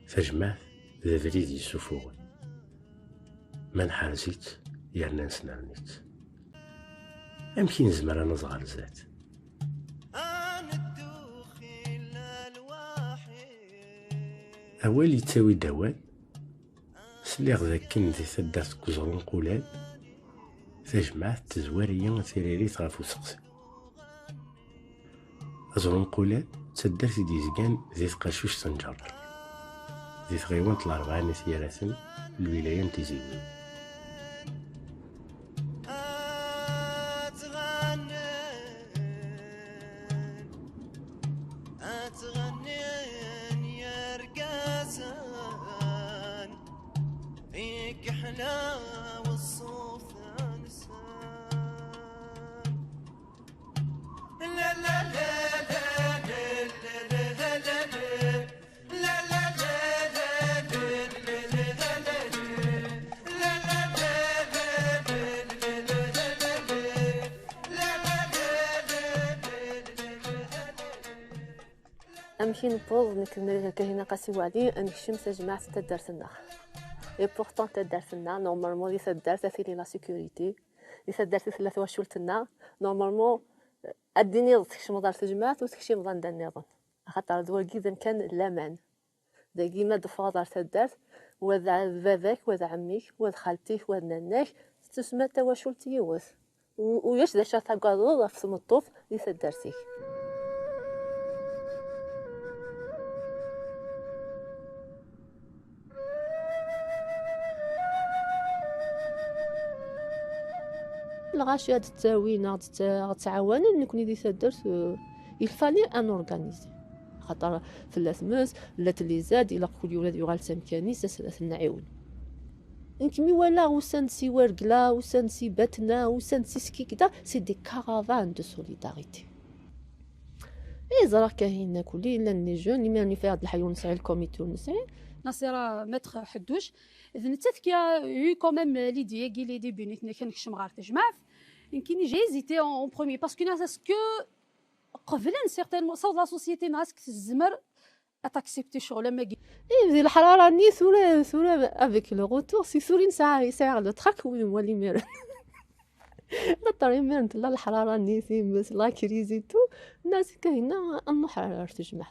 تجمع ذا بريد يسوفوغ ما نحرزيت يرنا نسنرنيت أمكن نزمر أنا صغار زاد أولي تاوي دوان سليغ ذاك ذي ثدات كوزرون قولان تجمع تزواريا ثريريت غافو سقسي أزرون قولان تدرت ديزقان ذي ثقاشوش تنجر ذي ثغيوان الأربعة ثيارات الولاية متزيوين أمشي نبوظ نكمل كهنا قاسي وعدي نكشم تجمع تدرسنا اي بورطون تدرسنا نورمالمون لي تدرس ثيري لا سيكوريتي لي تدرس ثلاث واشولتنا نورمالمون الدنيا تكشم دار تجمعات وتكشم ضن النظام خاطر دواكي اذا كان الامان داكي ما دفاضر تدرس وذا باباك وذا عميك وذا خالتيك وذا ناناك تسمى تواشولتي يوث وياش ذا شاتا قادو في المطوف لي تدرسيك الغاشي هاد التاوين تعاون نكون دي تدرس يفالي ان اورغانيزي خاطر في الاسماس لا اللي زاد الى كل ولاد يغال سمكاني نعاون نكمي ولا وسنسي ورقلا وسنسي باتنا وسنسي سكي كدا سي دي كارافان دو سوليداريتي اي زرا كاين كلي الا ني جون اللي ماني في هاد الحي ونسعي الكوميتي ونسعي ناصره متر حدوش اذا نتاكيا يو كوميم ليدي كي لي ديبي نيت كنكشم غار تجمع يمكن جي زيتي اون بروميير باسكو ناس كو قبلا سيغتينمون صوت لا سوسيتي ناس الزمر اتاكسبتي شغل ما اي الحراره ني سوره افيك لو روتور سي سورين ساعه لو تراك ويولي مير نطري مير لا الحراره ني سي بس لا كريزي تو الناس كاينه النوح تجمع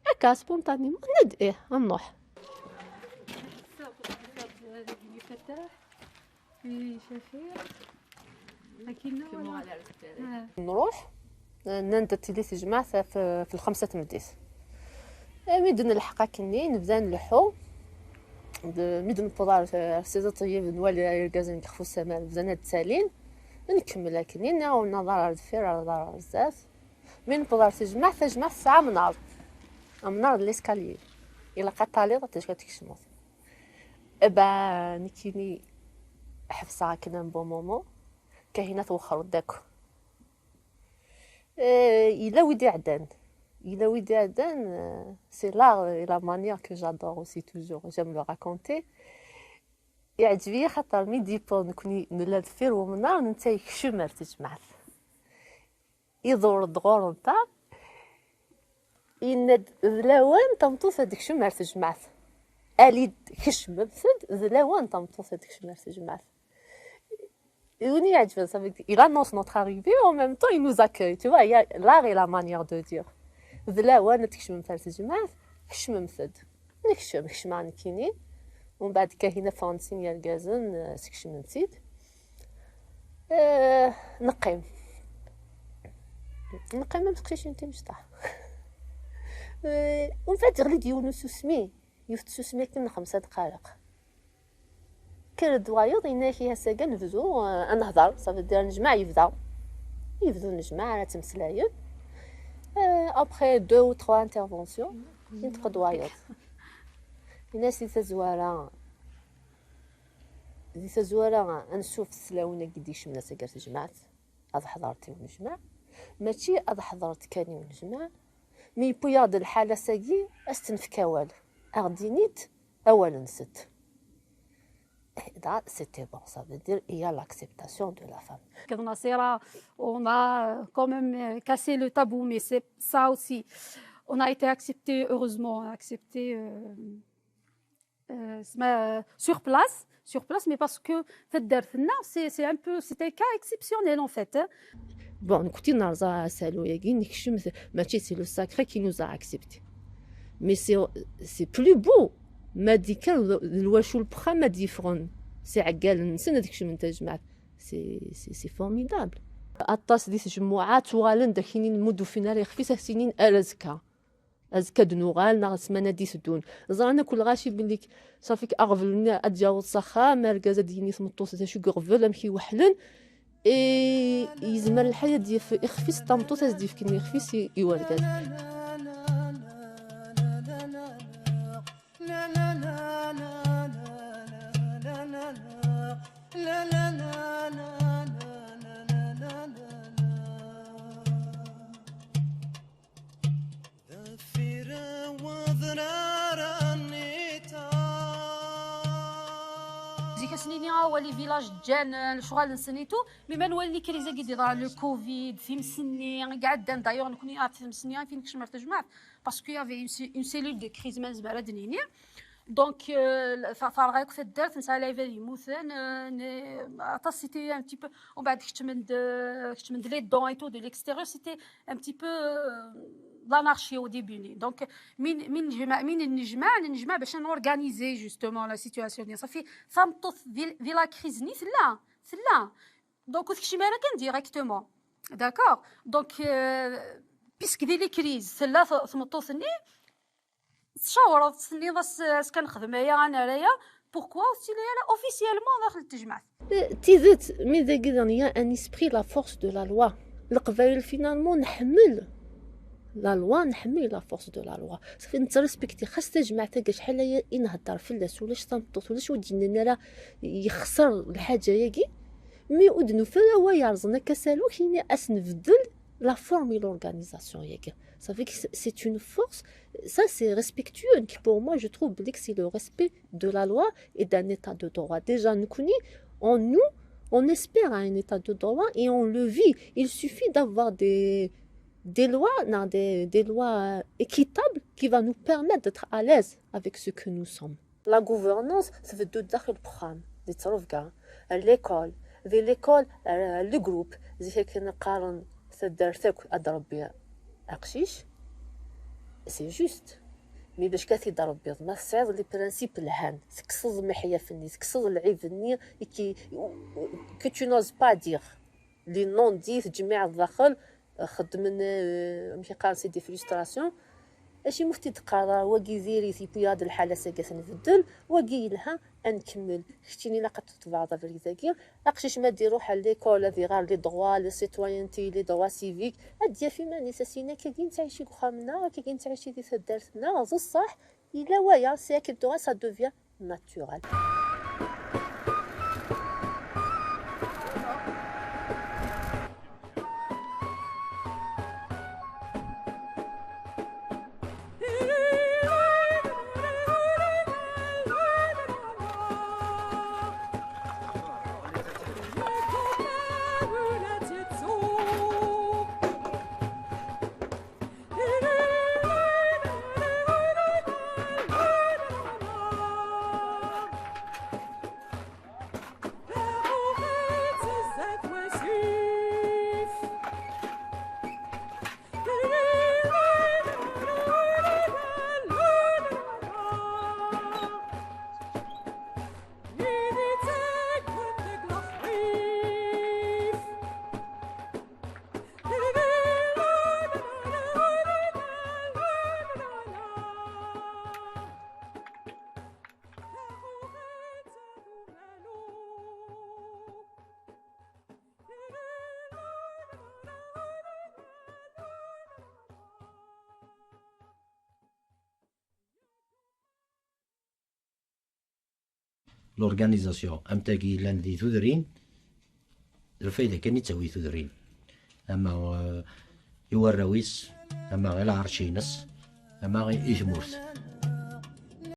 هكا سبونتانيمون ند ايه النوح في شفير لكن نروح نندت لي تجمع في الخمسة مديس ميدن الحقا كني نبدا نلحو ميدن البودار سيدة طيب نوالي يرقازن كخفو السماء نبدا نتسالين نكمل كني ناو نظر دفير على دار بزاف من البودار تجمع الساعة منار الاسكاليي الى قطالي غتشكا تكشمو ابا نكيني حفصة كنا بو مومو كاينه توخر داكو الى ويدي عدان سي لا مانيير كو جادور اوسي توجور جيم لو راكونتي يعجبني خاطر مي ديبو نكوني نلا دفير ومنار نتا يكشم تجمع يدور الدغور نتا إن ذلاوان تمطوس هاديك شمار تجمعات الي كشم بفد ذلاوان تمطوس هاديك شمار تجمعات يوني يعجبني صافي il annonce notre arrivée en même temps il nous accueille tu vois il y a l'art et la manière de dire ذلاوان تكشم فال تجمعات كشم مفد نكشم عن كيني ومن بعد كاينه فانسين يا الكازن سكشم نسيت نقيم ما بقيتش انت مشطح ومن بعد غلي يونس سمي كنا 5 دقائق كان دوايض يناكي هسا كنبدو نهضر صافي دير نجمع يبداو نجمع على تمسلايين ابخي 2 ou 3 انترفونسيون ينتقد دوايض الناس تزوارا نشوف السلاونه قديش من الناس قالت جمعت هذا حضرتي ونجمع ماشي هذا حضرت كاني ونجمع مي بوياض الحاله ساقي استنفكاوال اغدينيت اولا نست c'était bon, ça veut dire il y a l'acceptation de la femme. On a quand même cassé le tabou, mais c'est ça aussi. on a été accepté, heureusement accepté sur place, mais parce que c'est un peu, c'était un cas exceptionnel en fait. Bon, écoutez, Narza Salo Yagin, c'est le sacré qui nous a acceptés. Mais c'est plus beau. ما دي كان الواشو البخا ما ديفرون سي عقال نسن هذيك الشيء من تجمع سي فورميدابل اطاس دي تجمعات وغالن داكينين مودو فينا راه خفيسه سنين ازكا دنوغال ناس ما نادي سدون زرانا كل غاشي بليك صافيك اغفلنا اتجاوز صخا مركزه ديني سمطوس تا شو غفل امشي وحلن اي يزمر الحياه ديال اخفيس طامطوس ديف كني اخفيس يوركاز ديك السنين هو لي فيلاج جان شغال نسنيتو مي ما نولي كريزه كي راه لو كوفيد في مسني قاعد دان دايوغ نكوني في مسني فين كش مرت جمعت باسكو يافي اون سيلول دو كريز مال زباله دنيني دونك فارغاك في الدار تنسى لايفا يموتن عطا سيتي ان تي بو ومن بعد كنت من لي دون اي تو دو ليكستيريور سيتي ان تي بو l'anarchie au début donc من نجمع باش نورغانيزي جوستومون لا سيتوياسيون ديال صافي فامطوط في لا كريز ني ثلا دونك كلشي مالا كان ديريكتومون داكور دونك بيسك دي لي كريز ثلا ثمطوثني تشاورت سني باش كنخدم هيا انايا بوركوا سي لا اوفيسيالمون داخل التجمع تيزت مي ذا كيدانيا ان اسبري لا فورس دو لا لوا القبائل فينالمون نحمل لا لوا نحمي لا فورس دو لا لوا صافي نتريسبكتي خاص تجمع تا شحال هي ينهضر فلاس ولاش تنطط ولاش ودينا راه يخسر الحاجه ياكي مي ودنو فلا هو يرزنا كسالو كاين اسنفدل لا فورمي لورغانيزاسيون ياكي صافي سي اون فورس ça c'est respectueux qui pour moi je trouve que c'est le respect de la loi et d'un état de droit déjà nous on espère à un état de droit et on le vit il suffit d'avoir des lois, non, des lois équitables qui vont nous permettre d'être à l'aise avec ce que nous sommes. La gouvernance, ça veut dire داخل البخام اللي تصرف كاع l'école, le groupe, زي كي نقارن درتك اضرب بها اقشيش سي جوست مي باش كاتي ضرب بيض ما صعيب لي برانسيب الهان تكسر محيا فني تكسر العيب فني كي كو تو نوز با دير لي نون دي تجمع الداخل خدمن ماشي قال سي دي فريستراسيون اشي مفتي تقرا واقي زيري في هاد الحاله ساكا نبدل واقي لها نكمل شتيني لاقت بعض فريزاكي اقشيش ما ديرو حال ليكول هذي غير لي دغوا لي سيتويانتي لي دغوا سيفيك هاديا فيما نساسينا كاين تعيشي خامنا كاين تعيشي دي دارتنا بصح الا وايا ساكن دغوا سا دوفيا ناتورال لورغانيزاسيون امتاكي لاندي تودرين الفايده كان يتسوي تودرين اما يوراويس اما غير عرشينس اما غير يثمورت